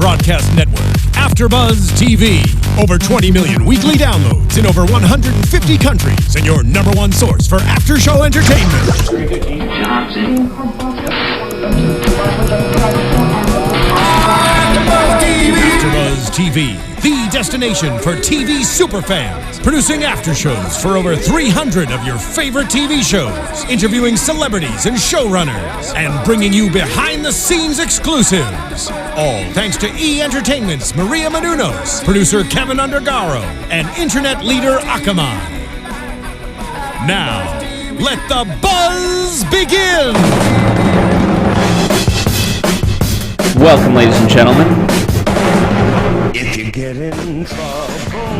broadcast network, AfterBuzz TV. Over 20 million weekly downloads in over 150 countries, and your number one source for after-show entertainment. AfterBuzz TV, the destination for TV superfans, producing aftershows for over 300 of your favorite TV shows, interviewing celebrities and showrunners, and bringing you behind-the-scenes exclusives. All thanks to E! Entertainment's Maria Menounos, producer Kevin Undergaro, and internet leader Akamai. Now, let the buzz begin! Welcome, ladies and gentlemen. If you get in trouble.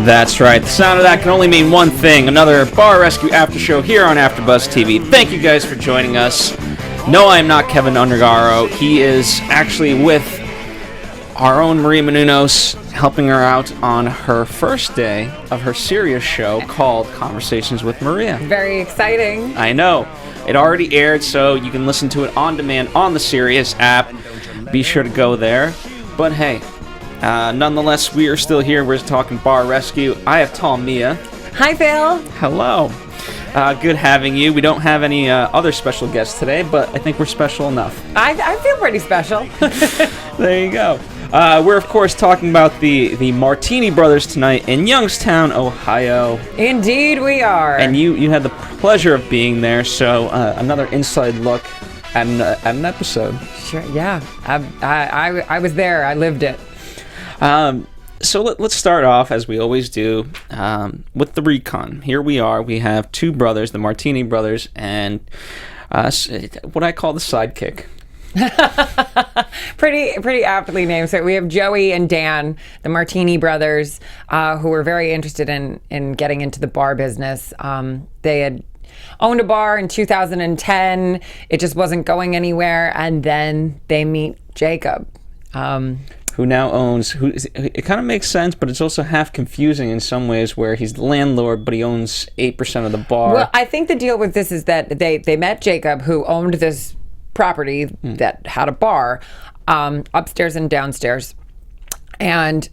That's right. The sound of that can only mean one thing. Another Bar Rescue After Show here on AfterBuzz TV. Thank you guys for joining us. No, I am not Kevin Undergaro. He is actually with our own Maria Menounos, helping her out on her first day of her serious show called Conversations with Maria. Very exciting. I know. It already aired, so you can listen to it on demand on the Sirius app. Be sure to go there. But hey, nonetheless, we are still here. We're talking Bar Rescue. I have Tall Mia. Hi, Phil. Hello. Good having you. We don't have any other special guests today, but I think we're special enough. I feel pretty special. There you go. We're, of course, talking about the Martini Brothers tonight in Youngstown, Ohio. Indeed, we are. And you had the pleasure of being there, so another inside look at an episode. Sure, yeah. I was there. I lived it. So let's start off, as we always do, with the Recon. Here we are. We have two brothers, the Martini Brothers, and what I call the sidekick. pretty aptly named. So we have Joey and Dan, the Martini Brothers, who were very interested in getting into the bar business. They had owned a bar in 2010. It just wasn't going anywhere, and then they meet Jacob. Who now owns, it kind of makes sense, but it's also half confusing in some ways, where he's the landlord, but he owns 8% of the bar. Well, I think the deal with this is that they met Jacob, who owned this property that had a bar, upstairs and downstairs. And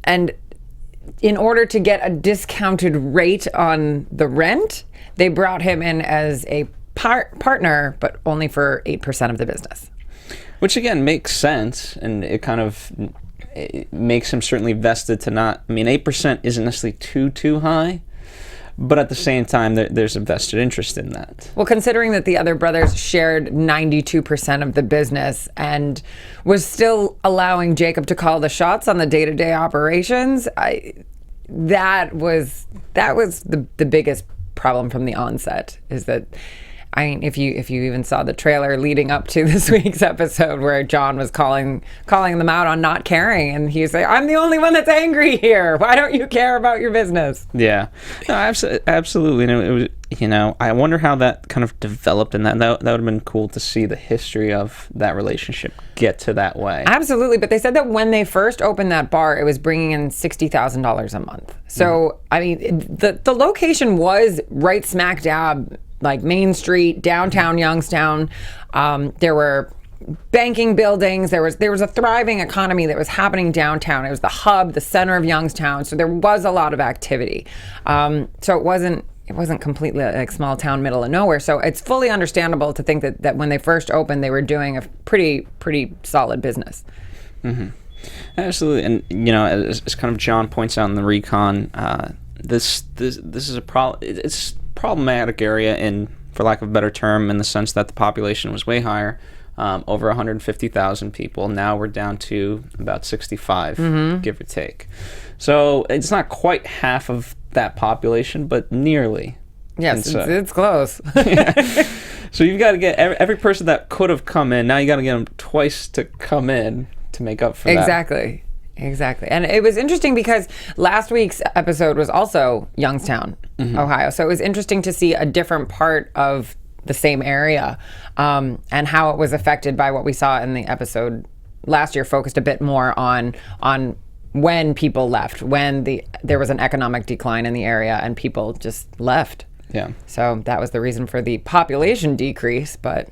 in order to get a discounted rate on the rent, they brought him in as a partner, but only for 8% of the business. Which, again, makes sense, and it makes him certainly vested to not... I mean, 8% isn't necessarily too high, but at the same time, there's a vested interest in that. Well, considering that the other brothers shared 92% of the business and was still allowing Jacob to call the shots on the day-to-day operations, that was the biggest problem from the onset, is that... I mean, if you even saw the trailer leading up to this week's episode, where John was calling them out on not caring, and he was saying, "I'm the only one that's angry here. Why don't you care about your business?" Yeah, no, absolutely. It was, I wonder how that kind of developed, and that would have been cool to see the history of that relationship get to that way. Absolutely, but they said that when they first opened that bar, it was bringing in $60,000 a month. So I mean, the location was right smack dab, like Main Street, downtown Youngstown. There were banking buildings. There was a thriving economy that was happening downtown. It was the hub, the center of Youngstown. So there was a lot of activity. So it wasn't completely like small town, middle of nowhere. So it's fully understandable to think that when they first opened, they were doing a pretty solid business. Mm-hmm. Absolutely, and as kind of John points out in the Recon, this is a problem. It's problematic area, in, for lack of a better term, in the sense that the population was way higher, over 150,000 people. Now we're down to about 65, give or take. So it's not quite half of that population, but nearly. Yes, it's close. Yeah. So you've got to get every person that could have come in. Now you got to get them twice to come in to make up for that. Exactly. And it was interesting because last week's episode was also Youngstown, Ohio. So it was interesting to see a different part of the same area, and how it was affected by what we saw in the episode last year. Focused a bit more on when people left, when there was an economic decline in the area and people just left. Yeah. So that was the reason for the population decrease, but...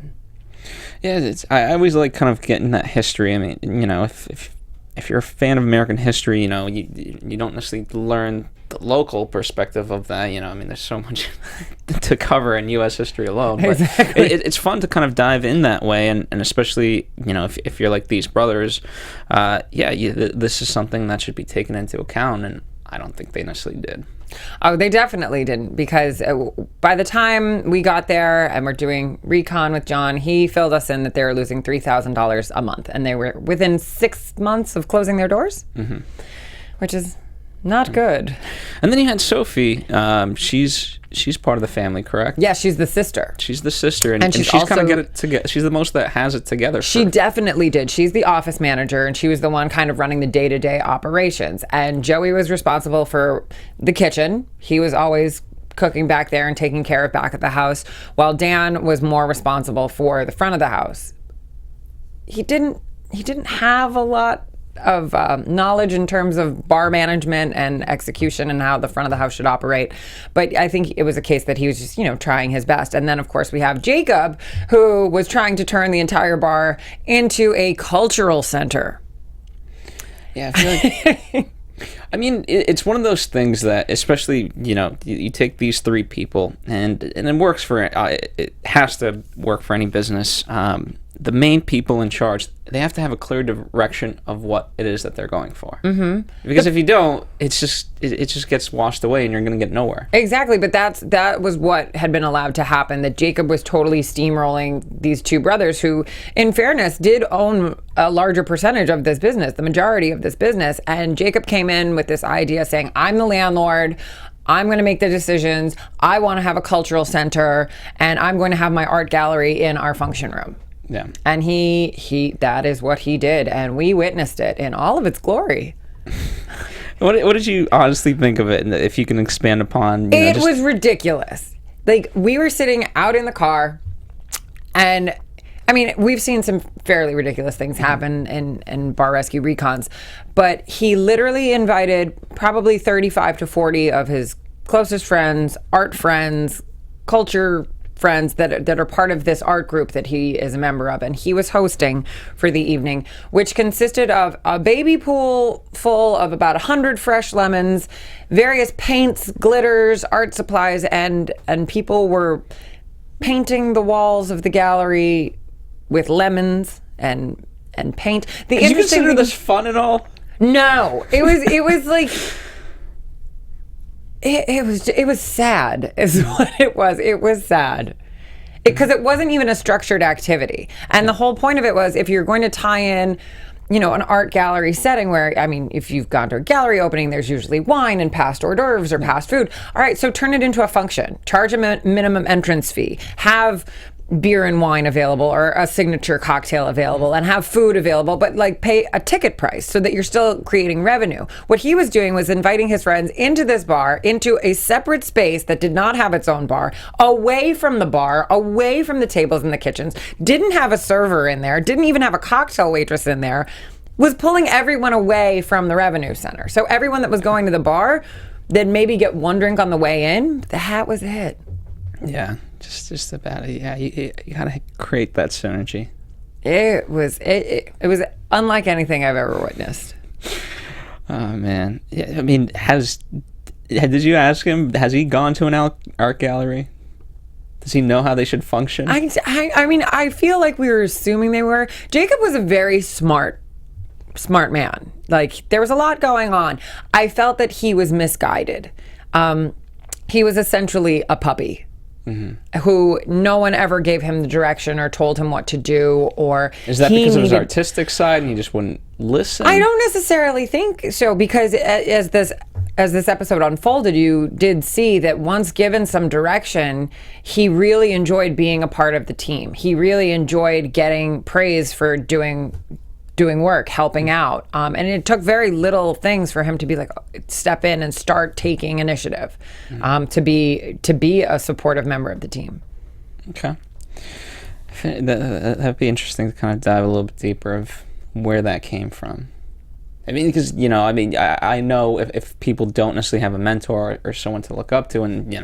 Yeah, I always like kind of getting that history. I mean, if if you're a fan of American history, you know, you don't necessarily learn the local perspective of that. You know, I mean, there's so much to cover in U.S. history alone. But Exactly. it's fun to kind of dive in that way, and especially, you know, if you're like these brothers, this is something that should be taken into account, and I don't think they necessarily did. Oh, they definitely didn't, because by the time we got there and we're doing Recon with John, he filled us in that they were losing $3,000 a month, and they were within 6 months of closing their doors, which is not good. And then you had Sophie. She's part of the family, correct? Yeah, she's the sister. She's the sister, and she's kind also- of get it together. She's the most that has it together. She definitely did. She's the office manager, and she was the one kind of running the day-to-day operations. And Joey was responsible for the kitchen. He was always cooking back there and taking care of back at the house, while Dan was more responsible for the front of the house. He didn't have a lot of knowledge in terms of bar management and execution and how the front of the house should operate, but I think it was a case that he was just, you know, trying his best. And then of course we have Jacob, who was trying to turn the entire bar into a cultural center. Yeah, I feel like, I mean, it's one of those things that, especially, you know, you take these three people, and it works for it has to work for any business. The main people in charge, they have to have a clear direction of what it is that they're going for. Because if you don't, it just gets washed away, and you're going to get nowhere. Exactly, but that was what had been allowed to happen, that Jacob was totally steamrolling these two brothers who, in fairness, did own a larger percentage of this business, the majority of this business. And Jacob came in with this idea saying, I'm the landlord, I'm going to make the decisions, I want to have a cultural center, and I'm going to have my art gallery in our function room. Yeah. And he that is what he did, and we witnessed it in all of its glory. What did you honestly think of it, and if you can expand upon, It was ridiculous. Like, we were sitting out in the car, and I mean, we've seen some fairly ridiculous things happen in bar rescue recons, but he literally invited probably 35 to 40 of his closest friends, art friends, culture friends that are part of this art group that he is a member of, and he was hosting for the evening, which consisted of a baby pool full of about 100 fresh lemons, various paints, glitters, art supplies, and people were painting the walls of the gallery with lemons and paint. Did you consider this fun at all? No, it was like it was sad is what it was. It was sad because it wasn't even a structured activity. And the whole point of it was, if you're going to tie in, you know, an art gallery setting where, I mean, if you've gone to a gallery opening, there's usually wine and past hors d'oeuvres or past food. All right, so turn it into a function. Charge a minimum entrance fee. Have beer and wine available, or a signature cocktail available, and have food available, but like pay a ticket price so that you're still creating revenue. What he was doing was inviting his friends into this bar, into a separate space that did not have its own bar, away from the bar, away from the tables and the kitchens, didn't have a server in there, didn't even have a cocktail waitress in there, was pulling everyone away from the revenue center. So everyone that was going to the bar, they'd maybe get one drink on the way in, that was it. Yeah, just about it. Yeah, you gotta create that synergy. It was unlike anything I've ever witnessed. Oh man, yeah. I mean, did you ask him? Has he gone to an art gallery? Does he know how they should function? I mean, I feel like we were assuming they were. Jacob was a very smart man. Like, there was a lot going on. I felt that he was misguided. He was essentially a puppy. Who no one ever gave him the direction or told him what to do, or is that because of his artistic side and he just wouldn't listen? I don't necessarily think so, because as this episode unfolded, you did see that once given some direction, he really enjoyed being a part of the team. He really enjoyed getting praise for doing work, helping out, and it took very little things for him to be like, step in and start taking initiative, to be a supportive member of the team. Okay, that'd be interesting to kind of dive a little bit deeper of where that came from. I mean, because I know if people don't necessarily have a mentor or someone to look up to, and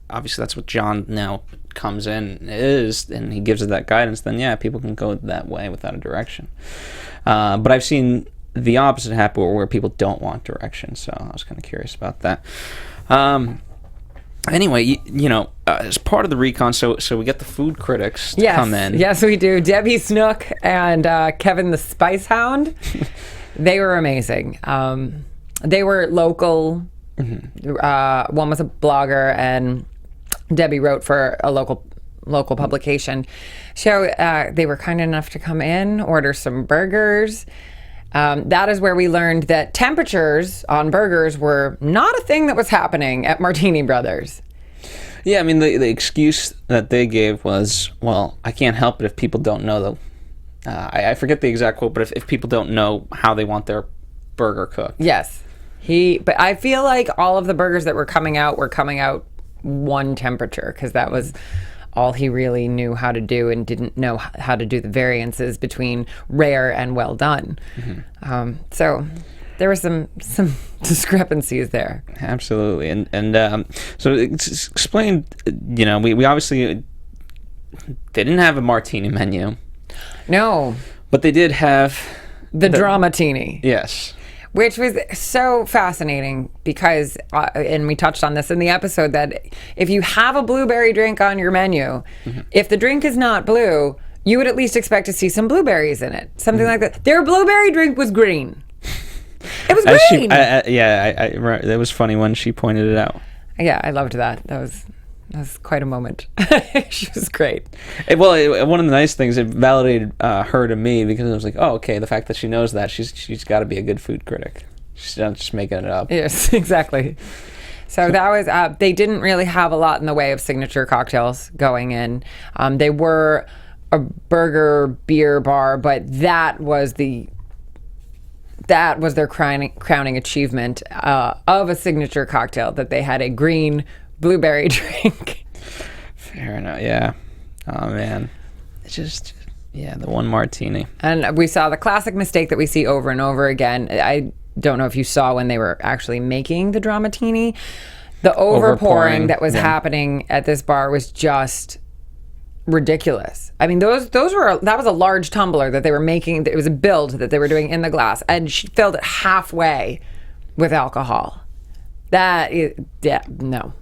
obviously that's what John now comes in and he gives it that guidance, then yeah, people can go that way without a direction. But I've seen the opposite happened, where people don't want direction. So I was kind of curious about that. Anyway, as part of the recon, so we get the food critics to come in. Yes, we do. Debbie Snook and Kevin the Spice Hound. They were amazing. They were local. One was a blogger, and Debbie wrote for a local publication. So they were kind enough to come in, order some burgers. That is where we learned that temperatures on burgers were not a thing that was happening at Martini Brothers. Yeah, I mean, the excuse that they gave was, well, I can't help it if people don't know I forget the exact quote, but if people don't know how they want their burger cooked. Yes. But I feel like all of the burgers that were coming out one temperature, because that was all he really knew how to do, and didn't know how to do the variances between rare and well done. So there were some discrepancies there. Absolutely. And so explain, we obviously, they didn't have a martini menu. No. But they did have the Dramatini. Yes. Which was so fascinating because, and we touched on this in the episode, that if you have a blueberry drink on your menu, if the drink is not blue, you would at least expect to see some blueberries in it. Something like that. Their blueberry drink was green. It was green! That was funny when she pointed it out. Yeah, I loved that. That was quite a moment. She was great. One of the nice things, it validated her to me, because I was like, oh, okay, the fact that she knows that, she's got to be a good food critic. She's not just making it up. Yes, exactly. So that was, they didn't really have a lot in the way of signature cocktails going in. They were a burger beer bar, but that was their crowning achievement of a signature cocktail, that they had a green blueberry drink. Fair enough. Yeah. Oh man, it's just the one martini. And we saw the classic mistake that we see over and over again. I don't know if you saw when they were actually making the Dramatini, the overpouring that was happening at this bar was just ridiculous. I mean, that was a large tumbler that they were making. It was a build that they were doing in the glass, and she filled it halfway with alcohol. That is, no.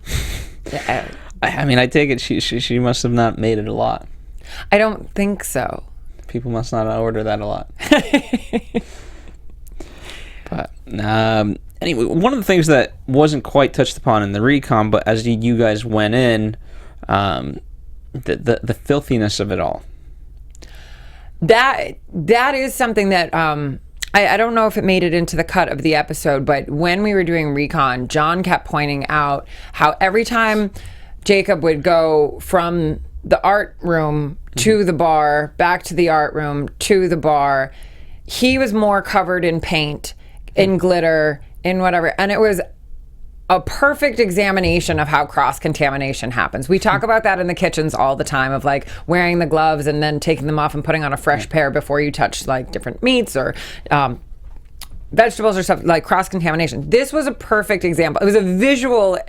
I mean, I take it she must have not made it a lot. I don't think so. People must not order that a lot. But anyway, one of the things that wasn't quite touched upon in the recon, but as you guys went in, the filthiness of it all. That is something that I don't know if it made it into the cut of the episode, but when we were doing recon, John kept pointing out how every time Jacob would go from the art room to the bar, back to the art room, to the bar, he was more covered in paint, in glitter, in whatever. And it was a perfect examination of how cross-contamination happens. We talk about that in the kitchens all the time, of like wearing the gloves and then taking them off and putting on a fresh pair before you touch like different meats or vegetables or stuff, like cross-contamination. This was a perfect example. It was a visual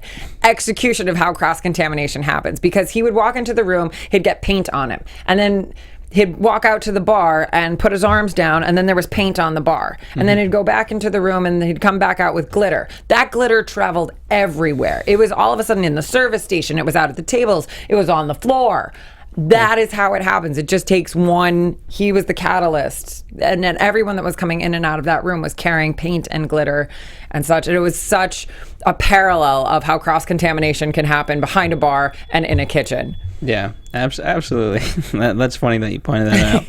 execution of how cross-contamination happens, because he would walk into the room, he'd get paint on him, and then he'd walk out to the bar and put his arms down, and then there was paint on the bar. And then he'd go back into the room and he'd come back out with glitter. That glitter traveled everywhere. It was all of a sudden in the service station. It was out at the tables. It was on the floor. That is how it happens. It just takes one. He was the catalyst. And then everyone that was coming in and out of that room was carrying paint and glitter and such. And it was such a parallel of how cross-contamination can happen behind a bar and in a kitchen. Yeah, absolutely. That's funny that you pointed that out.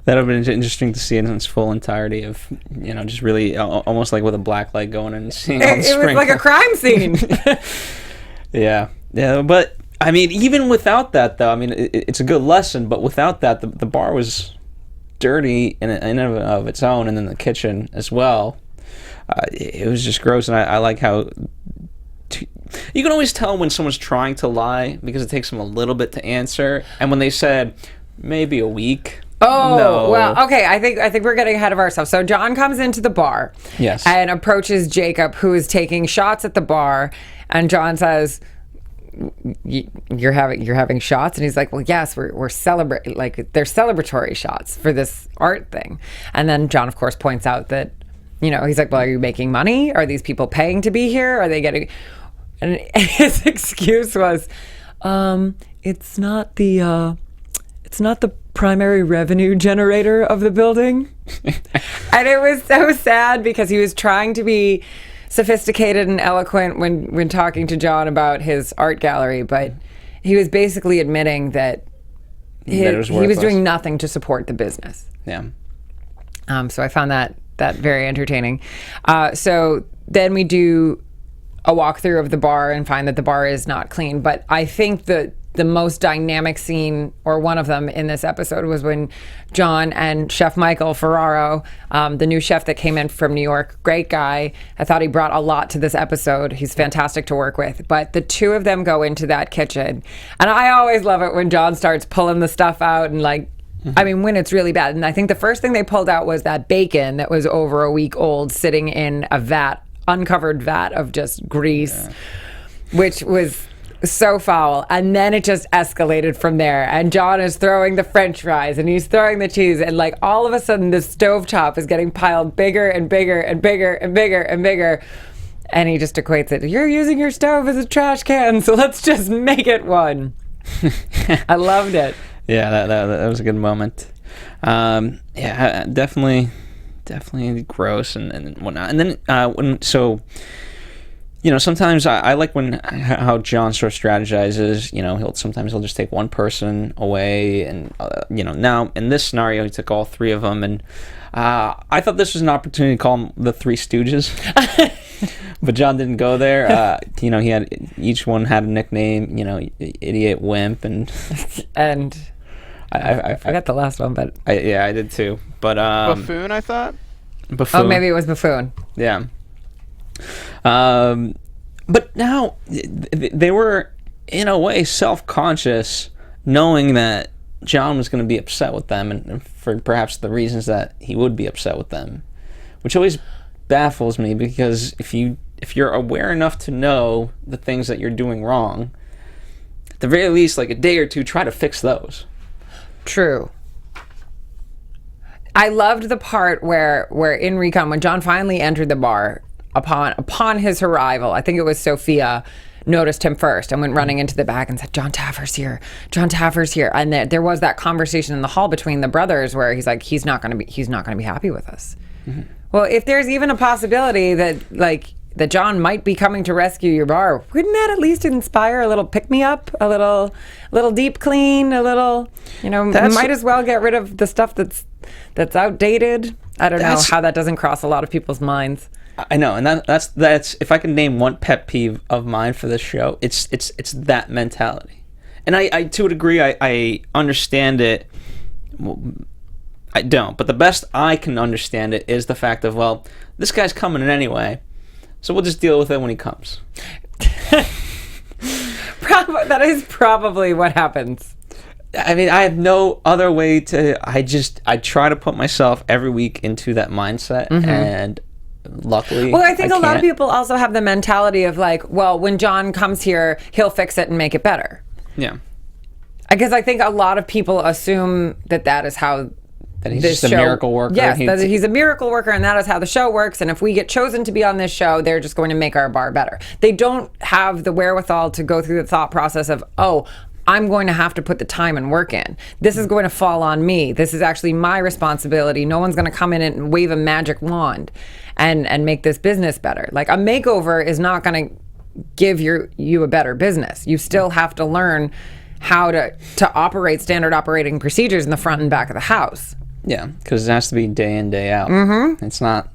That would have been interesting to see in its full entirety of, just really almost like with a black light going in and seeing all the sprinkles. It was like a crime scene. Yeah, but I mean, even without that, though, I mean, it's a good lesson, but without that, the bar was dirty in and of its own, and then the kitchen as well. It was just gross, and I like how you can always tell when someone's trying to lie, because it takes them a little bit to answer, and when they said maybe a week. Oh, no. Well, okay. I think we're getting ahead of ourselves. So John comes into the bar, yes, and approaches Jacob, who is taking shots at the bar, and John says, you're having shots, and he's like, well, yes, we're celebrating, like they're celebratory shots for this art thing. And then John, of course, points out that, he's like, well, are you making money? Are these people paying to be here? Are they getting? And his excuse was, it's not the primary revenue generator of the building. And it was so sad because he was trying to be sophisticated and eloquent when talking to John about his art gallery, but he was basically admitting that he was doing nothing to support the business. Yeah. So I found that very entertaining. So then we do a walkthrough of the bar and find that the bar is not clean. But I think that the most dynamic scene, or one of them in this episode, was when John and Chef Michael Ferraro, the new chef that came in from New York, great guy. I thought he brought a lot to this episode. He's fantastic to work with. But the two of them go into that kitchen. And I always love it when John starts pulling the stuff out and when it's really bad. And I think the first thing they pulled out was that bacon that was over a week old sitting in a uncovered vat of just grease, which was so foul. And then it just escalated from there. And John is throwing the French fries and he's throwing the cheese. And all of a sudden, the stovetop is getting piled bigger and bigger and bigger and bigger and bigger. And he just equates it. You're using your stove as a trash can, so let's just make it one. I loved it. Yeah, that was a good moment. Definitely gross and whatnot. And then sometimes I like how John sort of strategizes. He'll just take one person away, and now in this scenario he took all three of them, and I thought this was an opportunity to call them the Three Stooges, but John didn't go there. He had, each one had a nickname. Idiot, Wimp, and I forgot the last one, but I did too. But Buffoon, I thought. Buffoon. Oh, maybe it was Buffoon. Yeah. But now they were in a way self-conscious, knowing that John was going to be upset with them, and for perhaps the reasons that he would be upset with them, which always baffles me, because if you're aware enough to know the things that you're doing wrong, at the very least, like a day or two, try to fix those. True. I loved the part where in Recon, when John finally entered the bar, upon his arrival, I think it was Sophia noticed him first and went running into the back and said, John Taffer's here. John Taffer's here. And there was that conversation in the hall between the brothers where he's like, he's not going to be happy with us. Mm-hmm. Well, if there's even a possibility that John might be coming to rescue your bar, wouldn't that at least inspire a little pick-me-up, a little deep clean, a little, might as well get rid of the stuff that's outdated. I don't know how that doesn't cross a lot of people's minds. I know, and that's if I can name one pet peeve of mine for this show, it's that mentality. And I to a degree I understand it. Well, I don't, but the best I can understand it is the fact of, well, this guy's coming in anyway, so we'll just deal with it when he comes. That is probably what happens. I mean, I have no other way to. I try to put myself every week into that mindset, and luckily, well, I think a lot of people also have the mentality of when John comes here, he'll fix it and make it better. Yeah, because I think a lot of people assume that is how. That he's just a miracle worker. Yes, that he's a miracle worker, and that is how the show works. And if we get chosen to be on this show, they're just going to make our bar better. They don't have the wherewithal to go through the thought process of, I'm going to have to put the time and work in. This is going to fall on me. This is actually my responsibility. No one's going to come in and wave a magic wand and make this business better. Like, a makeover is not going to give you a better business. You still have to learn how to operate standard operating procedures in the front and back of the house. Yeah, because it has to be day in, day out. Mm-hmm. It's not,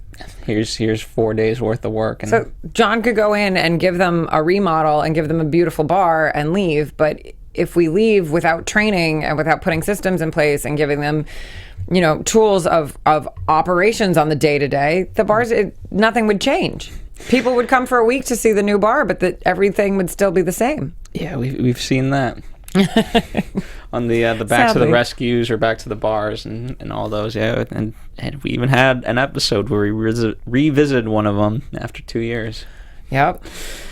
here's 4 days worth of work. And so John could go in and give them a remodel and give them a beautiful bar and leave, but if we leave without training and without putting systems in place and giving them, tools of operations on the day-to-day, the bars, nothing would change. People would come for a week to see the new bar, but everything would still be the same. Yeah, we've seen that. On the Back to the Rescues or Back to the Bars and all those, and we even had an episode where we revisited one of them after 2 years. Yep,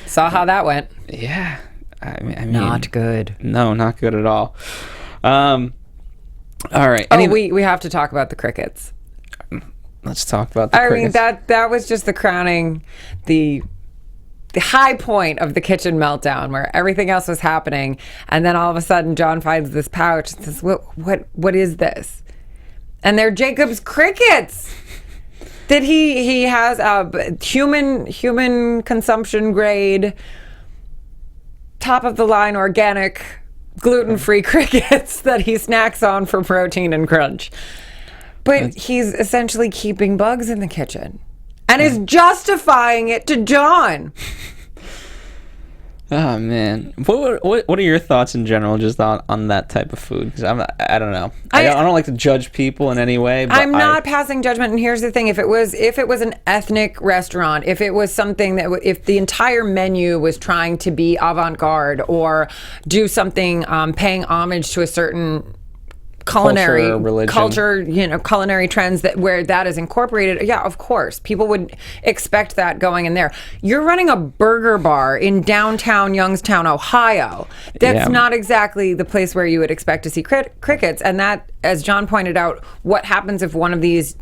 saw how that went. Yeah, I mean, Not good. No, not good at all. All right. Oh, we have to talk about the crickets. Let's talk about the I mean, crickets. that was just the crowning, the high point of the kitchen meltdown, where everything else was happening, and then all of a sudden John finds this pouch and says, what is this? And they're Jacob's crickets that he has human consumption grade, top of the line organic gluten-free crickets that he snacks on for protein and crunch. But he's essentially keeping bugs in the kitchen and is justifying it to John. Oh man, what are your thoughts in general just on that type of food? Because I don't know. I don't like to judge people in any way. But I'm not passing judgment. And here's the thing: if it was an ethnic restaurant, if it was something that if the entire menu was trying to be avant-garde or do something paying homage to a certain culinary culture, culinary trends where that is incorporated, yeah, of course people would expect that going in there. You're running a burger bar in downtown Youngstown, Ohio. That's not exactly the place where you would expect to see crickets. And that, as John pointed out, what happens if one of these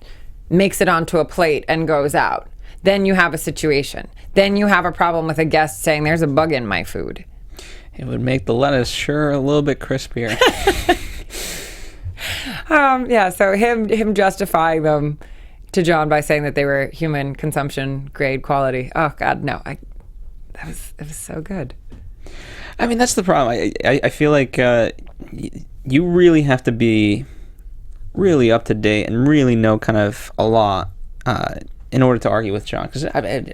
makes it onto a plate and goes out? Then you have a situation. Then you have a problem with a guest saying, there's a bug in my food. It would make the lettuce sure a little bit crispier. So him justifying them to John by saying that they were human consumption grade quality. Oh God, no! It was so good. I mean, that's the problem. I feel like you really have to be really up to date and really know kind of a lot in order to argue with John. Because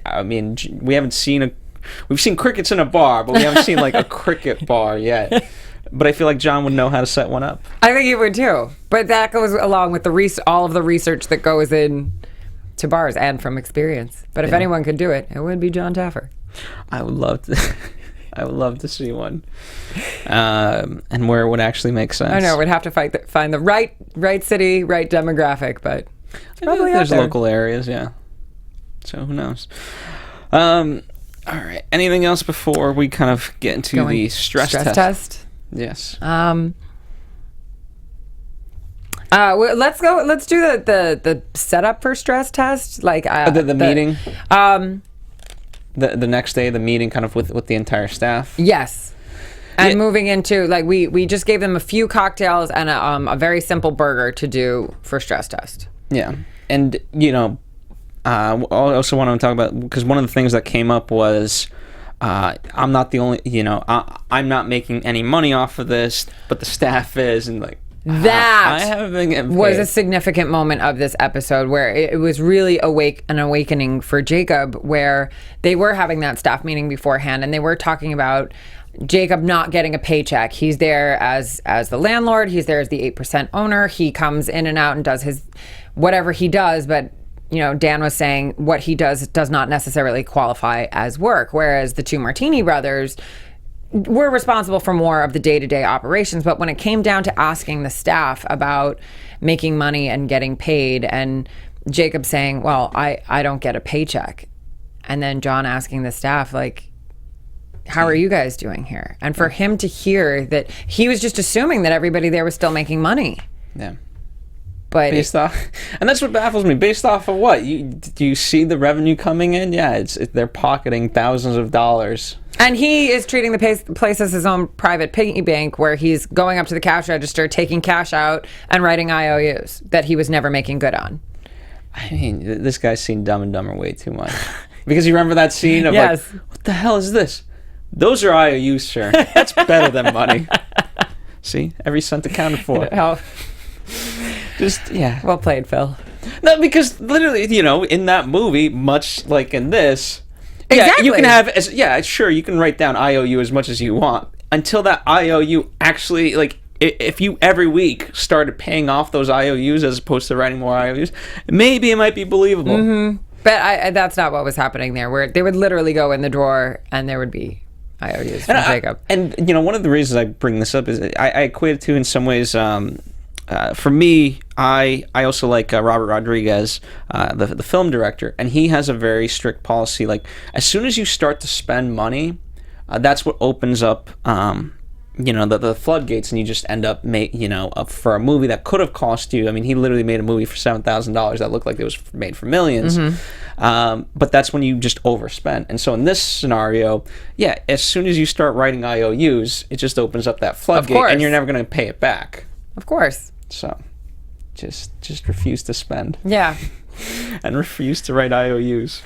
I mean, we've seen crickets in a bar, but we haven't seen like a cricket bar yet. But I feel like John would know how to set one up. I think he would too. But that goes along with all of the research that goes in to bars and from experience. But if anyone could do it, it would be John Taffer. I would love to. I would love to see one, and where it would actually make sense. I know we'd have to find the right city, right demographic, but it's probably there's out there. local areas, yeah. So who knows? All right. Anything else before we kind of get into the stress test? Yes. Let's go. Let's do the setup for stress test, like the meeting. The next day, the meeting, kind of with the entire staff. Yes. And moving into we just gave them a few cocktails and a very simple burger to do for stress test. Yeah, and I also want to talk about, because one of the things that came up was. I'm not the only, I'm not making any money off of this, but the staff is, and I haven't been getting paid. Was a significant moment of this episode where it was really an awakening for Jacob, where they were having that staff meeting beforehand and they were talking about Jacob not getting a paycheck. He's there as the landlord. He's there as the 8% owner. He comes in and out and does his whatever he does, but Dan was saying what he does not necessarily qualify as work, whereas the two Martini brothers were responsible for more of the day-to-day operations. But when it came down to asking the staff about making money and getting paid, and Jacob saying, well, I don't get a paycheck, and then John asking the staff, how are you guys doing here? And for him to hear that he was just assuming that everybody there was still making money. Yeah. But based off, and that's what baffles me. Based off of what? Do you see the revenue coming in? Yeah, they're pocketing thousands of dollars. And he is treating the place as his own private piggy bank, where he's going up to the cash register, taking cash out, and writing IOUs that he was never making good on. I mean, this guy's seen Dumb and Dumber way too much. Because you remember that scene of yes. What the hell is this? Those are IOUs, sir. That's better than money. See, every cent accounted for. Just, yeah. Well played, Phil. No, because literally, in that movie, much like in this, exactly. You can have, sure, you can write down IOU as much as you want, until that IOU actually, if you every week started paying off those IOUs as opposed to writing more IOUs, maybe it might be believable. Mm-hmm. But that's not what was happening there, where they would literally go in the drawer and there would be IOUs from Jacob. And, one of the reasons I bring this up is I equate it to, in some ways, for me, I also like Robert Rodriguez, the film director, and he has a very strict policy. As soon as you start to spend money, that's what opens up the floodgates, and you just end up for a movie that could have cost you. I mean, he literally made a movie for $7,000 that looked like it was made for millions. But that's when you just overspent. And so in this scenario, as soon as you start writing IOUs, it just opens up that floodgate, and you're never going to pay it back. Of course. So just refuse to spend. Yeah. And refuse to write IOUs.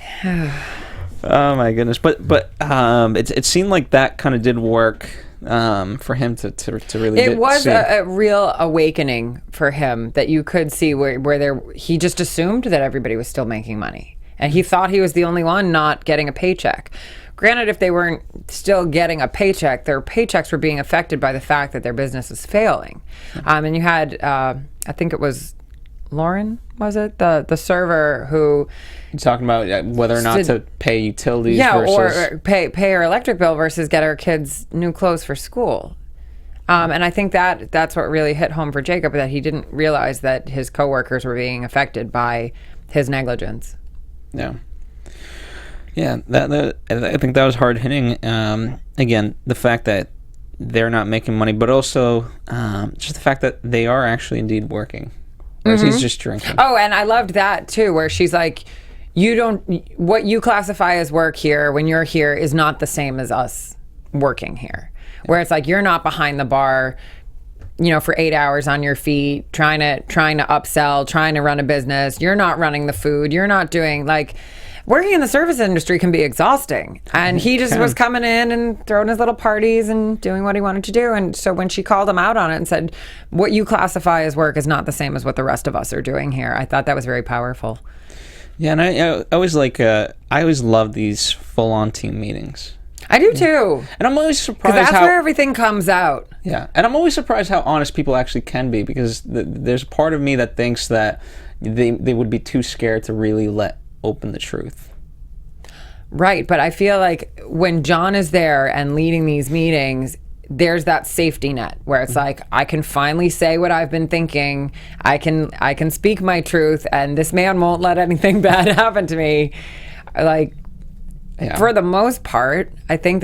Oh my goodness! But it seemed like that kind of did work for him to really. It was a real awakening for him that you could see where he just assumed that everybody was still making money, and he thought he was the only one not getting a paycheck. Granted, if they weren't still getting a paycheck, their paychecks were being affected by the fact that their business was failing. And you had, I think it was Lauren, was it? The server who... You're talking about whether or not to pay utilities versus... or pay her electric bill versus get her kids new clothes for school. And I think that's what really hit home for Jacob, that he didn't realize that his coworkers were being affected by his negligence. Yeah. Yeah, I think that was hard hitting. Again, the fact that they're not making money, but also just the fact that they are actually indeed working, whereas he's just drinking. Oh, and I loved that too, where she's like, what you classify as work here when you're here is not the same as us working here. Where it's like, you're not behind the bar, for 8 hours on your feet, trying to upsell, trying to run a business. You're not running the food. You're not doing working in the service industry can be exhausting. And he just was coming in and throwing his little parties and doing what he wanted to do. And so when she called him out on it and said, what you classify as work is not the same as what the rest of us are doing here, I thought that was very powerful. Yeah, and I always I always love these full-on team meetings. I do too. And I'm always surprised because that's where everything comes out. Yeah, and I'm always surprised how honest people actually can be, because there's a part of me that thinks that they would be too scared to really let open the truth. Right, but I feel like when John is there and leading these meetings, there's that safety net where it's like, I can finally say what I've been thinking. I can speak my truth, and this man won't let anything bad happen to me. For the most part, I think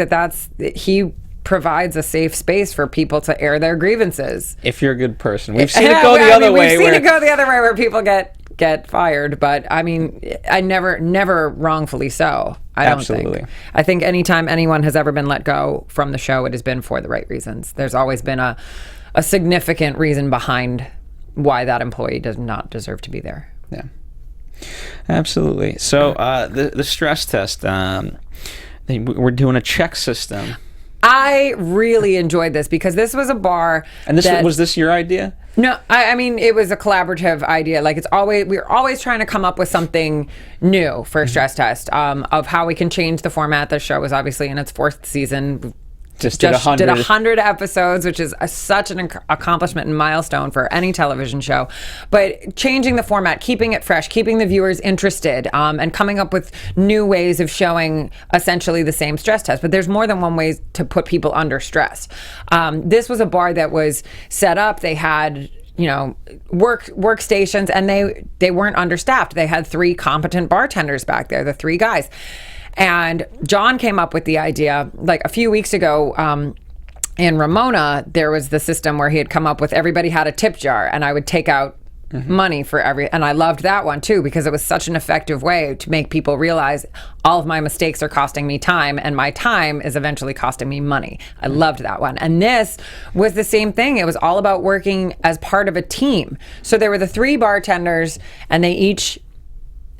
he provides a safe space for people to air their grievances. If you're a good person. We've seen it go the other way. We've seen it go the other way where people get fired, but I mean, I never wrongfully so. I don't think. I think anytime anyone has ever been let go from the show, it has been for the right reasons. There's always been a significant reason behind why that employee does not deserve to be there. Yeah, absolutely. So the stress test, we're doing a check system. I really enjoyed this because this was a bar. And was this your idea? No, I mean, it was a collaborative idea. We're always trying to come up with something new for a stress test, of how we can change the format. The show is obviously in its 4th season. Just did 100 episodes, which is such an accomplishment and milestone for any television show. But changing the format, keeping it fresh, keeping the viewers interested, and coming up with new ways of showing essentially the same stress test. But there's more than one way to put people under stress. This was a bar that was set up. They had workstations, and they weren't understaffed. They had 3 competent bartenders back there, the 3 guys. And John came up with the idea a few weeks ago. In Ramona, there was the system where he had come up with everybody had a tip jar, and I would take out money for and I loved that one too, because it was such an effective way to make people realize all of my mistakes are costing me time, and my time is eventually costing me money. I loved that one. And this was the same thing. It was all about working as part of a team. So there were the 3 bartenders, and they each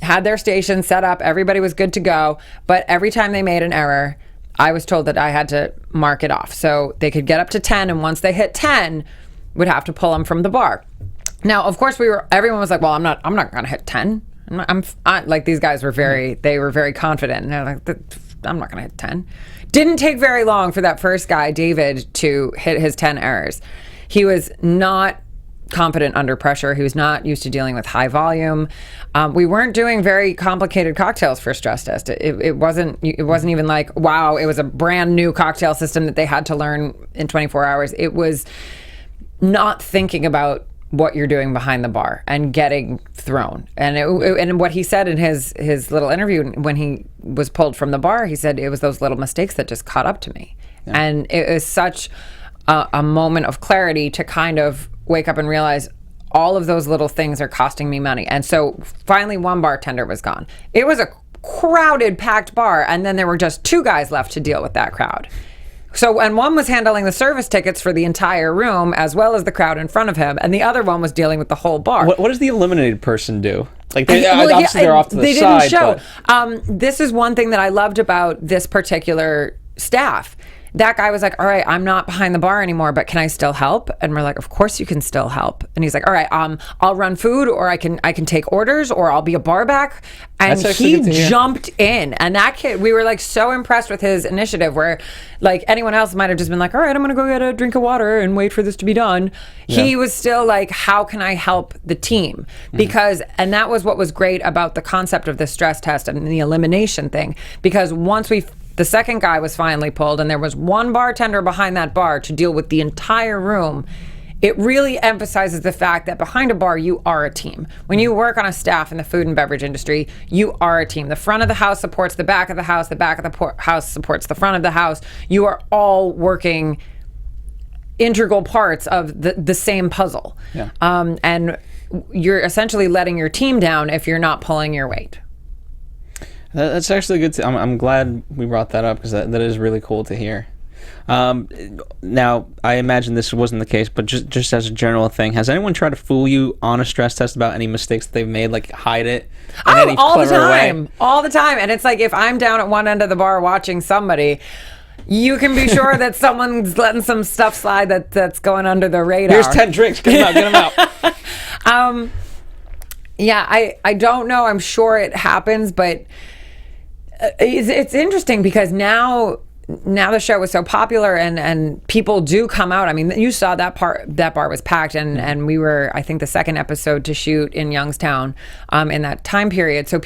had their station set up. Everybody was good to go. But every time they made an error, I was told that I had to mark it off. So they could get up to 10, and once they hit 10, would have to pull them from the bar. Now, of course, everyone was like, well, I'm not going to hit 10. These guys were they were very confident. And they're like, I'm not going to hit 10. Didn't take very long for that first guy, David, to hit his 10 errors. He was not confident under pressure. He was not used to dealing with high volume. We weren't doing very complicated cocktails for a stress test. It wasn't even like, wow, it was a brand new cocktail system that they had to learn in 24 hours. It was not thinking about what you're doing behind the bar and getting thrown. And and what he said in his little interview when he was pulled from the bar, he said it was those little mistakes that just caught up to me. Yeah. And it was such a moment of clarity to kind of wake up and realize all of those little things are costing me money. And so finally one bartender was gone. It was a crowded, packed bar, and then there were just 2 guys left to deal with that crowd. So, and one was handling the service tickets for the entire room as well as the crowd in front of him, and the other one was dealing with the whole bar. What does the eliminated person do? Like, obviously they're off to the side. They didn't show. This is one thing that I loved about this particular staff. That guy was like, all right, I'm not behind the bar anymore, but can I still help? And we're like, of course you can still help. And he's like, all right, I'll run food, or I can take orders, or I'll be a bar back. And he jumped in. And that kid, we were like so impressed with his initiative, where like anyone else might have just been like, all right, I'm going to go get a drink of water and wait for this to be done. Yeah. He was still like, how can I help the team? Because, and that was what was great about the concept of the stress test and the elimination thing. Because once the second guy was finally pulled and there was one bartender behind that bar to deal with the entire room, it really emphasizes the fact that behind a bar, you are a team. When you work on a staff in the food and beverage industry, you are a team. The front of the house supports the back of the house. The back of the house supports the front of the house. You are all working integral parts of the same puzzle. Yeah. And you're essentially letting your team down if you're not pulling your weight. That's actually good. I'm glad we brought that up, because that is really cool to hear. Now, I imagine this wasn't the case, but just as a general thing, has anyone tried to fool you on a stress test about any mistakes that they've made, like hide it in any clever way? All the time. And it's like, if I'm down at one end of the bar watching somebody, you can be sure that someone's letting some stuff slide that's going under the radar. Here's 10 drinks. Get them out. Yeah, I don't know. I'm sure it happens, but it's interesting because now the show was so popular and people do come out. I mean, you saw that bar was packed, and we were, I think, the second episode to shoot in Youngstown in that time period. So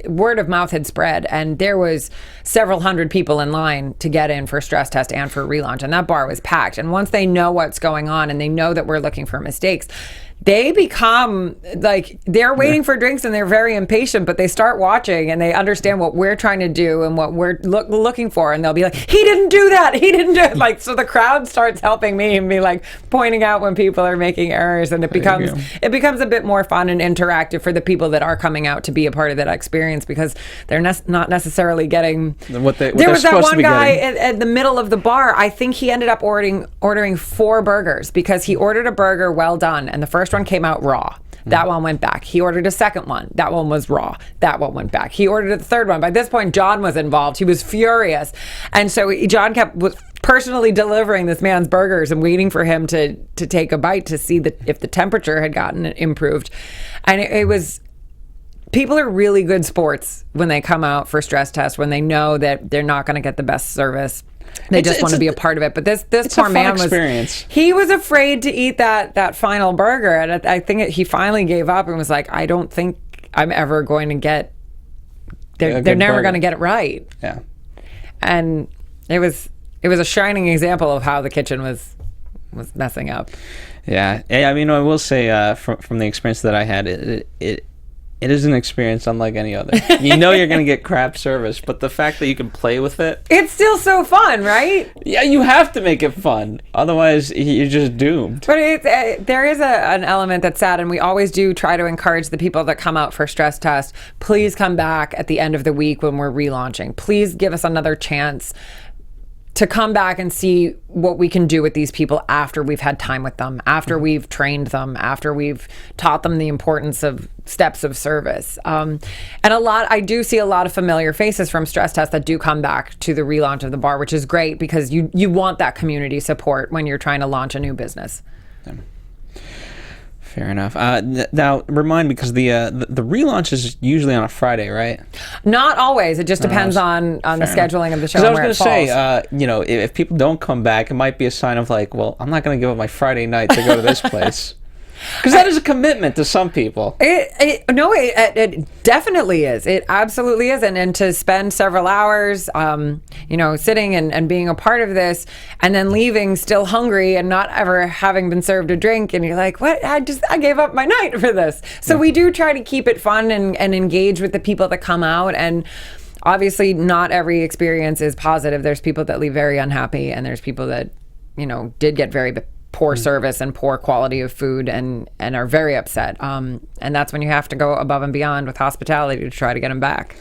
word of mouth had spread, and there was several hundred people in line to get in for stress test and for relaunch, and that bar was packed. And once they know what's going on and they know that we're looking for mistakes, they become like, they're waiting for drinks and they're very impatient, but they start watching and they understand what we're trying to do and what we're looking for, and they'll be like, he didn't do that, he didn't do it. Like, so the crowd starts helping me and be like pointing out when people are making errors, and it becomes a bit more fun and interactive for the people that are coming out to be a part of that experience, because they're not necessarily getting what there was that one guy at the middle of the bar. I think he ended up ordering 4 burgers, because he ordered a burger well done, and the first one came out raw. That one went back. He ordered a second one. That one was raw. That one went back. He ordered the third one. By this point, John was involved. He was was And so John was personally delivering this man's burgers and waiting for him to take a bite to see if the temperature had gotten improved. And it was, people are really good sports when they come out for stress tests, when they know that they're not going to get the best service. They just want to be a part of it. But this poor man he was afraid to eat that final burger. And I think he finally gave up and was like, I don't think I'm ever going to get, they're never going to get it right. Yeah. And it was a shining example of how the kitchen was messing up. Yeah. I mean, I will say from the experience that I had, it is an experience unlike any other. You know you're going to get crap service, but the fact that you can play with it... It's still so fun, right? Yeah, you have to make it fun. Otherwise, you're just doomed. But there is an element that's sad, and we always do try to encourage the people that come out for stress tests, please come back at the end of the week when we're relaunching. Please give us another chance to come back and see what we can do with these people after we've had time with them, after we've trained them, after we've taught them the importance of steps of service. And I do see a lot of familiar faces from stress tests that do come back to the relaunch of the bar, which is great, because you want that community support when you're trying to launch a new business. Yeah. Fair enough. Now, remind me, because the relaunch is usually on a Friday, right? Not always. It just depends on the scheduling of the show. Because I was going to say, if people don't come back, it might be a sign of like, well, I'm not going to give up my Friday night to go to this place. Because that is a commitment to some people. It definitely is. It absolutely is. And to spend several hours, sitting and being a part of this, and then leaving still hungry and not ever having been served a drink, and you're like, what? I gave up my night for this. So we do try to keep it fun and engage with the people that come out. And obviously, not every experience is positive. There's people that leave very unhappy, and there's people that, did get very poor service and poor quality of food and are very upset. And that's when you have to go above and beyond with hospitality to try to get them back.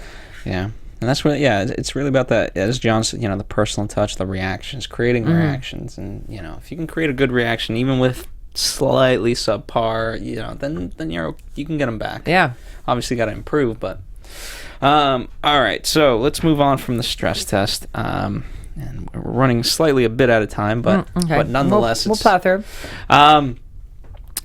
Yeah. And that's what, it's really about that, as John said, the personal touch, the reactions, creating reactions. And, if you can create a good reaction, even with slightly subpar, then you can get them back. Yeah. Obviously got to improve, but all right. So let's move on from the stress test. And we're running slightly a bit out of time, but nonetheless, we'll plow through.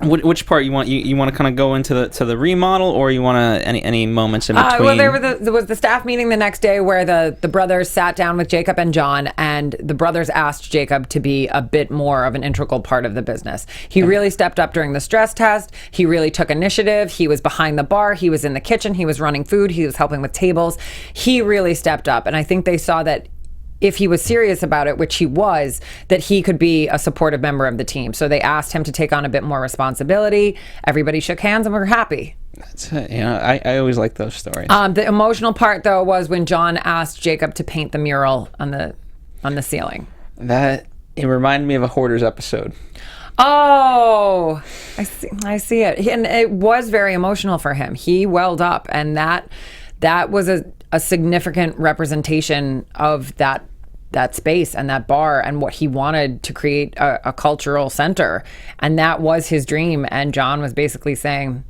Which part you want? You want to kind of go into the remodel, or you want to any moments in between? Well, there was the staff meeting the next day where the brothers sat down with Jacob and John, and the brothers asked Jacob to be a bit more of an integral part of the business. He really stepped up during the stress test. He really took initiative. He was behind the bar. He was in the kitchen. He was running food. He was helping with tables. He really stepped up, and I think they saw that if he was serious about it, which he was, that he could be a supportive member of the team. So they asked him to take on a bit more responsibility. Everybody shook hands and were happy. That's it. I always like those stories. The emotional part, though, was when John asked Jacob to paint the mural on the ceiling. It reminded me of a Hoarders episode. Oh, I see it. And it was very emotional for him. He welled up, and that was a significant representation of that space and that bar and what he wanted to create a cultural center. And that was his dream. And John was basically saying,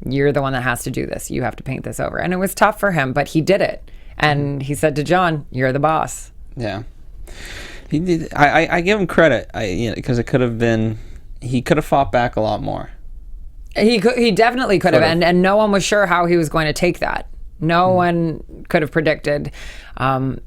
you're the one that has to do this. You have to paint this over. And it was tough for him, but he did it. And he said to John, you're the boss. Yeah. He did. I give him credit because it could have been, he could have fought back a lot more. He definitely could have. And no one was sure how he was going to take that. No one could have predicted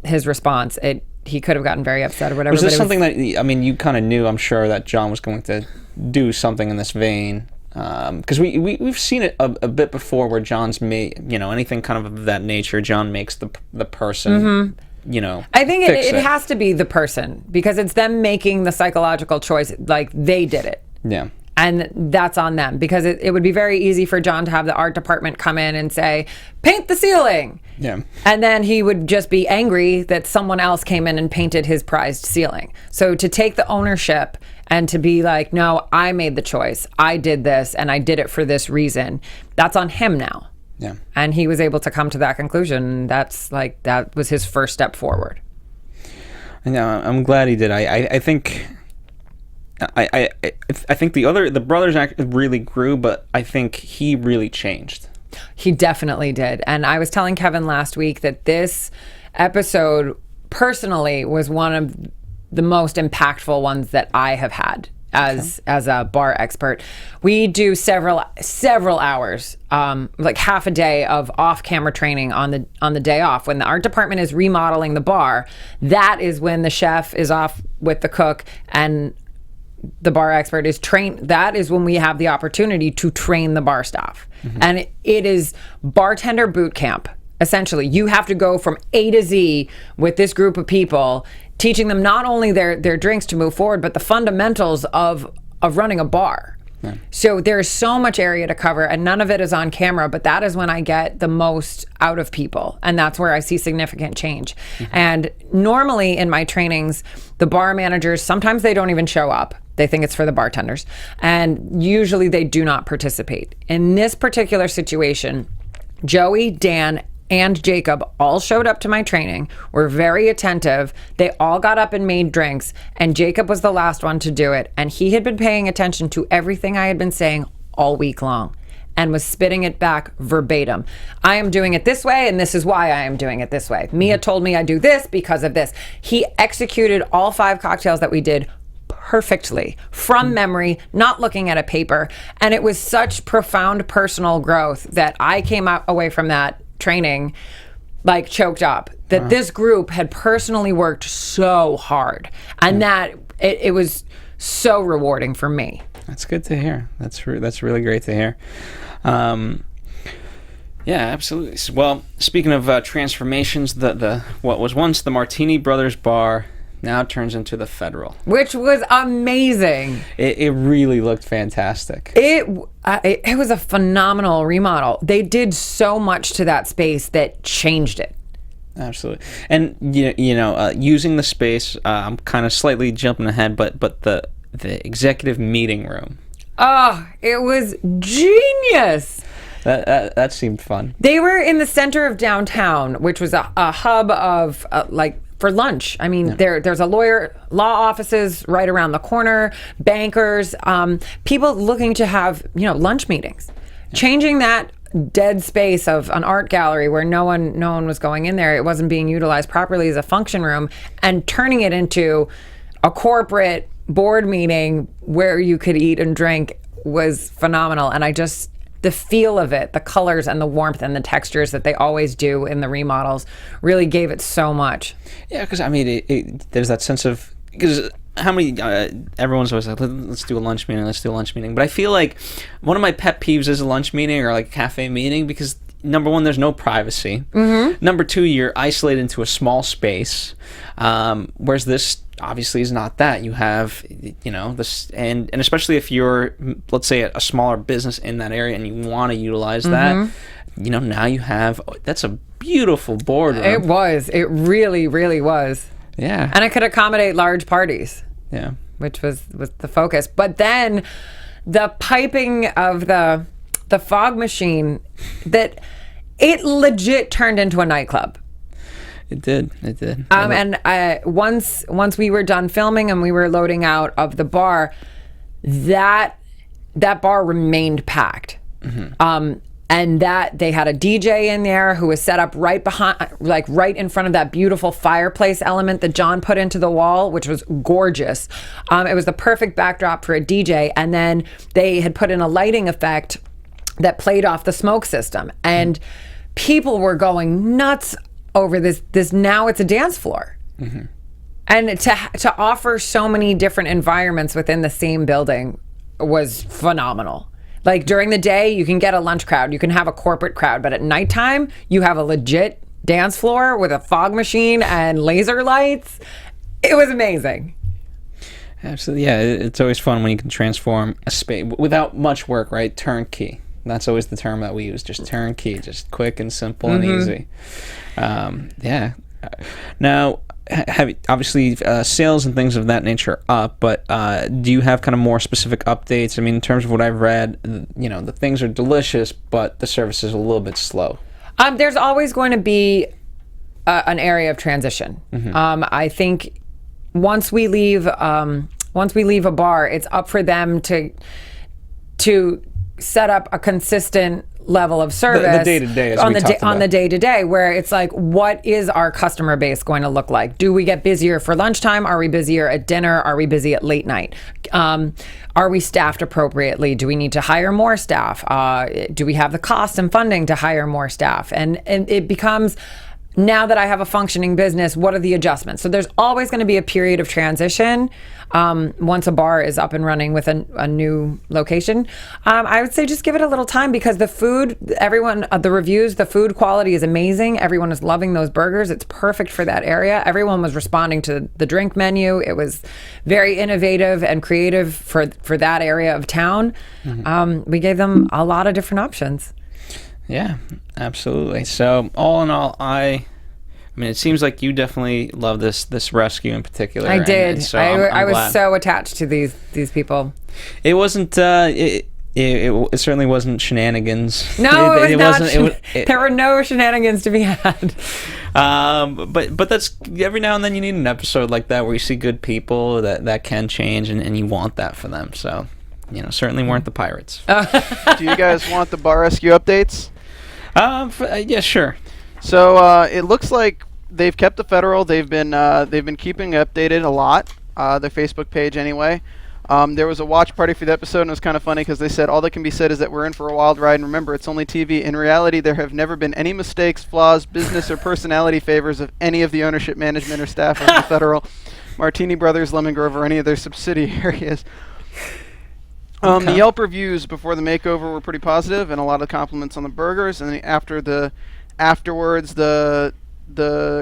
his response. He could have gotten very upset or whatever. Was this something that, you kind of knew, I'm sure, that John was going to do something in this vein? Because we've seen it a bit before where John's made, anything kind of that nature, John makes the person, I think it has to be the person, because it's them making the psychological choice. Like, they did it. Yeah. And that's on them, because it would be very easy for John to have the art department come in and say, paint the ceiling. Yeah. And then he would just be angry that someone else came in and painted his prized ceiling. So to take the ownership and to be like, no, I made the choice. I did this, and I did it for this reason. That's on him now. Yeah. And he was able to come to that conclusion. That was his first step forward. Yeah, I'm glad he did. I think... I think the brothers really grew, but I think he really changed. He definitely did. And I was telling Kevin last week that this episode personally was one of the most impactful ones that I have had as a bar expert. We do several hours, like half a day of off-camera training on the day off. When the art department is remodeling the bar, that is when the chef is off with the cook and the bar expert is trained. That is when we have the opportunity to train the bar staff. And it is bartender boot camp. Essentially, you have to go from A to Z with this group of people, teaching them not only their drinks to move forward, but the fundamentals of running a bar. Yeah. So there's so much area to cover, and none of it is on camera, but that is when I get the most out of people, and that's where I see significant change. And normally in my trainings, the bar managers, sometimes they don't even show up. They think it's for the bartenders, and usually they do not participate. In this particular situation, Joey, Dan, and Jacob all showed up to my training, were very attentive. They all got up and made drinks, and Jacob was the last one to do it. And he had been paying attention to everything I had been saying all week long and was spitting it back verbatim. I am doing it this way, and this is why I am doing it this way. Mia told me I do this because of this. He executed all 5 cocktails that we did perfectly from memory, not looking at a paper. And it was such profound personal growth that I came away from that training like choked up, that this group had personally worked so hard, and that it was so rewarding for me. That's good to hear. That's really great to hear. Yeah, absolutely. Well, speaking of transformations, the what was once the Martini Brothers bar now turns into the Federal, which was amazing. It really looked fantastic. It was a phenomenal remodel. They did so much to that space that changed it. Absolutely. And using the space, I'm kind of slightly jumping ahead, but the executive meeting room. Oh, it was genius. That seemed fun. They were in the center of downtown, which was a hub of for lunch. I mean, there's a law offices right around the corner, bankers, people looking to have lunch meetings. Yeah. Changing that dead space of an art gallery where no one was going in there, it wasn't being utilized properly as a function room, and turning it into a corporate board meeting where you could eat and drink was phenomenal. And the feel of it, the colors and the warmth and the textures that they always do in the remodels really gave it so much. Yeah, because I mean, there's that sense of, because how many, everyone's always like, let's do a lunch meeting. But I feel like one of my pet peeves is a lunch meeting or like a cafe meeting, because number one, there's no privacy. Mm-hmm. Number two, you're isolated into a small space, whereas this obviously is not that. You have, this, and especially if you're, let's say, a smaller business in that area and you want to utilize that, now you have, that's a beautiful boardroom. It was. It really, really was. Yeah. And it could accommodate large parties. Yeah. Which was the focus. But then the piping of the fog machine, that it legit turned into a nightclub. It did. And once we were done filming and we were loading out of the bar, that bar remained packed. Mm-hmm. And that they had a DJ in there who was set up right behind, like right in front of that beautiful fireplace element that John put into the wall, which was gorgeous. It was the perfect backdrop for a DJ. And then they had put in a lighting effect that played off the smoke system. And people were going nuts over this. Now it's a dance floor. Mm-hmm. And to offer so many different environments within the same building was phenomenal. Like during the day, you can get a lunch crowd, you can have a corporate crowd, but at nighttime, you have a legit dance floor with a fog machine and laser lights. It was amazing. Absolutely. Yeah, it's always fun when you can transform a space without much work, right? Turnkey. That's always the term that we use, just turnkey, just quick and simple and easy. Yeah. Now, obviously sales and things of that nature up, but do you have kind of more specific updates? I mean, in terms of what I've read, the things are delicious, but the service is a little bit slow. There's always going to be an area of transition. Mm-hmm. I think once we leave a bar, it's up for them to set up a consistent level of service the day-to-day on the day-to-day, where it's like, what is our customer base going to look like? Do we get busier for lunchtime? Are we busier at dinner? Are we busy at late night? Are we staffed appropriately? Do we need to hire more staff? Do we have the cost and funding to hire more staff? And it becomes, now that I have a functioning business, what are the adjustments? So there's always going to be a period of transition once a bar is up and running with a new location. I would say just give it a little time, because the food, the reviews, the food quality is amazing. Everyone is loving those burgers. It's perfect for that area. Everyone was responding to the drink menu. It was very innovative and creative for that area of town. Mm-hmm. We gave them a lot of different options. Yeah, absolutely. So all in all, I mean, it seems like you definitely love this rescue in particular. I did. And so I was glad. so attached to these people. It wasn't. It certainly wasn't shenanigans. No, it was not. There were no shenanigans to be had. But that's, every now and then you need an episode like that where you see good people that can change, and you want that for them. So, certainly weren't the Pirates. Do you guys want the bar rescue updates? Yeah, sure. So it looks like they've kept the Federal. They've been keeping updated a lot. Their Facebook page, anyway. There was a watch party for the episode, and it was kind of funny because they said all that can be said is that we're in for a wild ride. And remember, it's only TV. In reality, there have never been any mistakes, flaws, business, or personality favors of any of the ownership, management, or staff of the Federal, Martini Brothers, Lemon Grove, or any of their subsidiaries. The Yelp reviews before the makeover were pretty positive, and a lot of compliments on the burgers. And then afterwards, the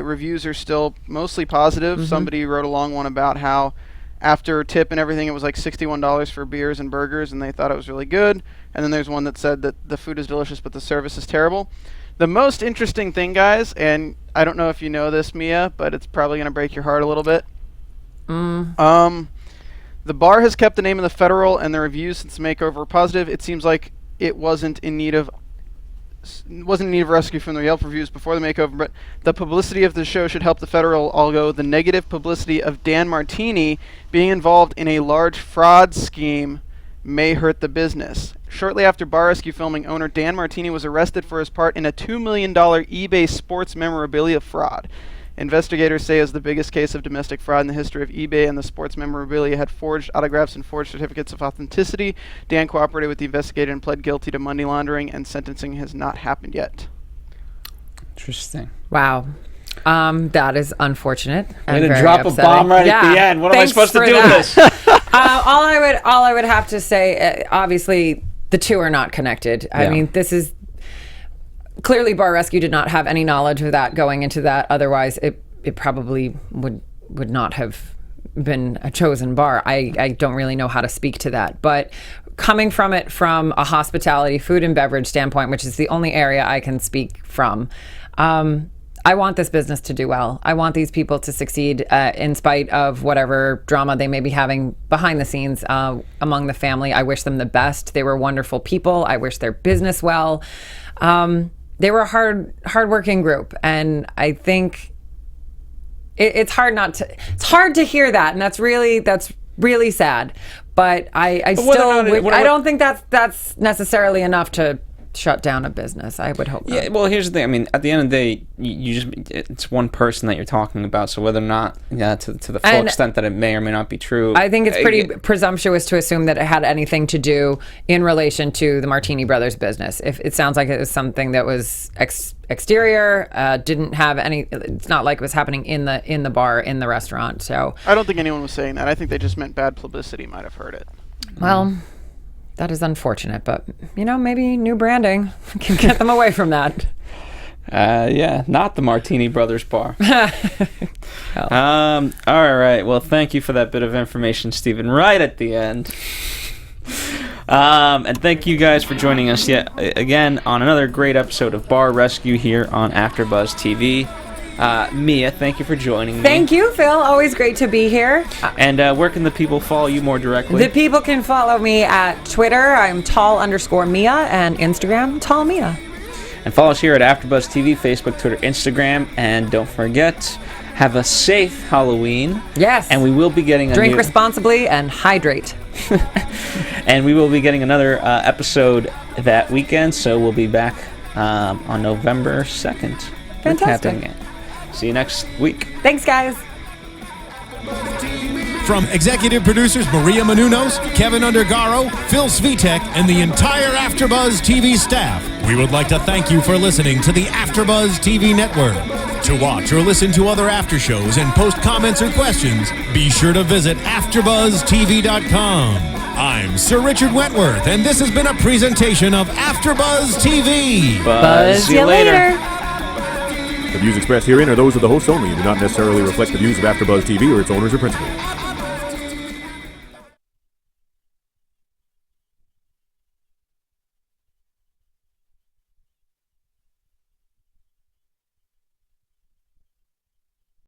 reviews are still mostly positive. Somebody wrote a long one about how after tip and everything, it was like $61 for beers and burgers, and they thought it was really good. And then there's one that said that the food is delicious, but the service is terrible. The most interesting thing, guys, and I don't know if you know this, Mia, but it's probably going to break your heart a little bit. The bar has kept the name of the Federal, and the reviews since the makeover were positive. It seems like it wasn't in need of rescue from the Yelp reviews before the makeover, but the publicity of the show should help the Federal, although the negative publicity of Dan Martini being involved in a large fraud scheme may hurt the business. Shortly after Bar Rescue filming, owner Dan Martini was arrested for his part in a $2 million eBay sports memorabilia fraud. Investigators say it was the biggest case of domestic fraud in the history of eBay, and the sports memorabilia had forged autographs and forged certificates of authenticity. Dan cooperated with the investigator and pled guilty to money laundering, and sentencing has not happened yet. Interesting. Wow. That is unfortunate. Way to drop a bomb right at the end. What am I supposed to do with this? All I would have to say, obviously, the two are not connected. I mean, this is clearly Bar Rescue did not have any knowledge of that going into that. Otherwise, it probably would not have been a chosen bar. I don't really know how to speak to that, but coming from it from a hospitality, food and beverage standpoint, which is the only area I can speak from, I want this business to do well. I want these people to succeed in spite of whatever drama they may be having behind the scenes among the family. I wish them the best. They were wonderful people. I wish their business well. They were a hardworking group, and I think it's hard to hear that, and that's really sad. But I don't think that's necessarily enough to shut down a business. I would hope not. Yeah, well, here's the thing. I mean, at the end of the day, it's one person that you're talking about. So whether or not, to the full extent that it may or may not be true, I think it's pretty presumptuous to assume that it had anything to do in relation to the Martini Brothers business. If it sounds like it was something that was exterior, didn't have any. It's not like it was happening in the bar, in the restaurant. So I don't think anyone was saying that. I think they just meant bad publicity might have hurt it. Well. That is unfortunate, but, maybe new branding can get them away from that. Not the Martini Brothers bar. All right. Well, thank you for that bit of information, Stephen, right at the end. And thank you guys for joining us yet again on another great episode of Bar Rescue here on AfterBuzz TV. Mia, thank you for joining me. Thank you, Phil. Always great to be here. And where can the people follow you more directly? The people can follow me at Twitter. I'm tall_Mia, and Instagram, tallMia. And follow us here at AfterBuzz TV, Facebook, Twitter, Instagram. And don't forget, have a safe Halloween. Yes. And we will be getting Drink responsibly and hydrate. And we will be getting another episode that weekend, so we'll be back on November 2nd. Fantastic. See you next week. Thanks, guys. From executive producers Maria Menounos, Kevin Undergaro, Phil Svitek, and the entire AfterBuzz TV staff, we would like to thank you for listening to the AfterBuzz TV network. To watch or listen to other after shows and post comments or questions, be sure to visit AfterBuzzTV.com. I'm Sir Richard Wentworth, and this has been a presentation of AfterBuzz TV. Buzz you later. The views expressed herein are those of the hosts only and do not necessarily reflect the views of AfterBuzz TV or its owners or principals.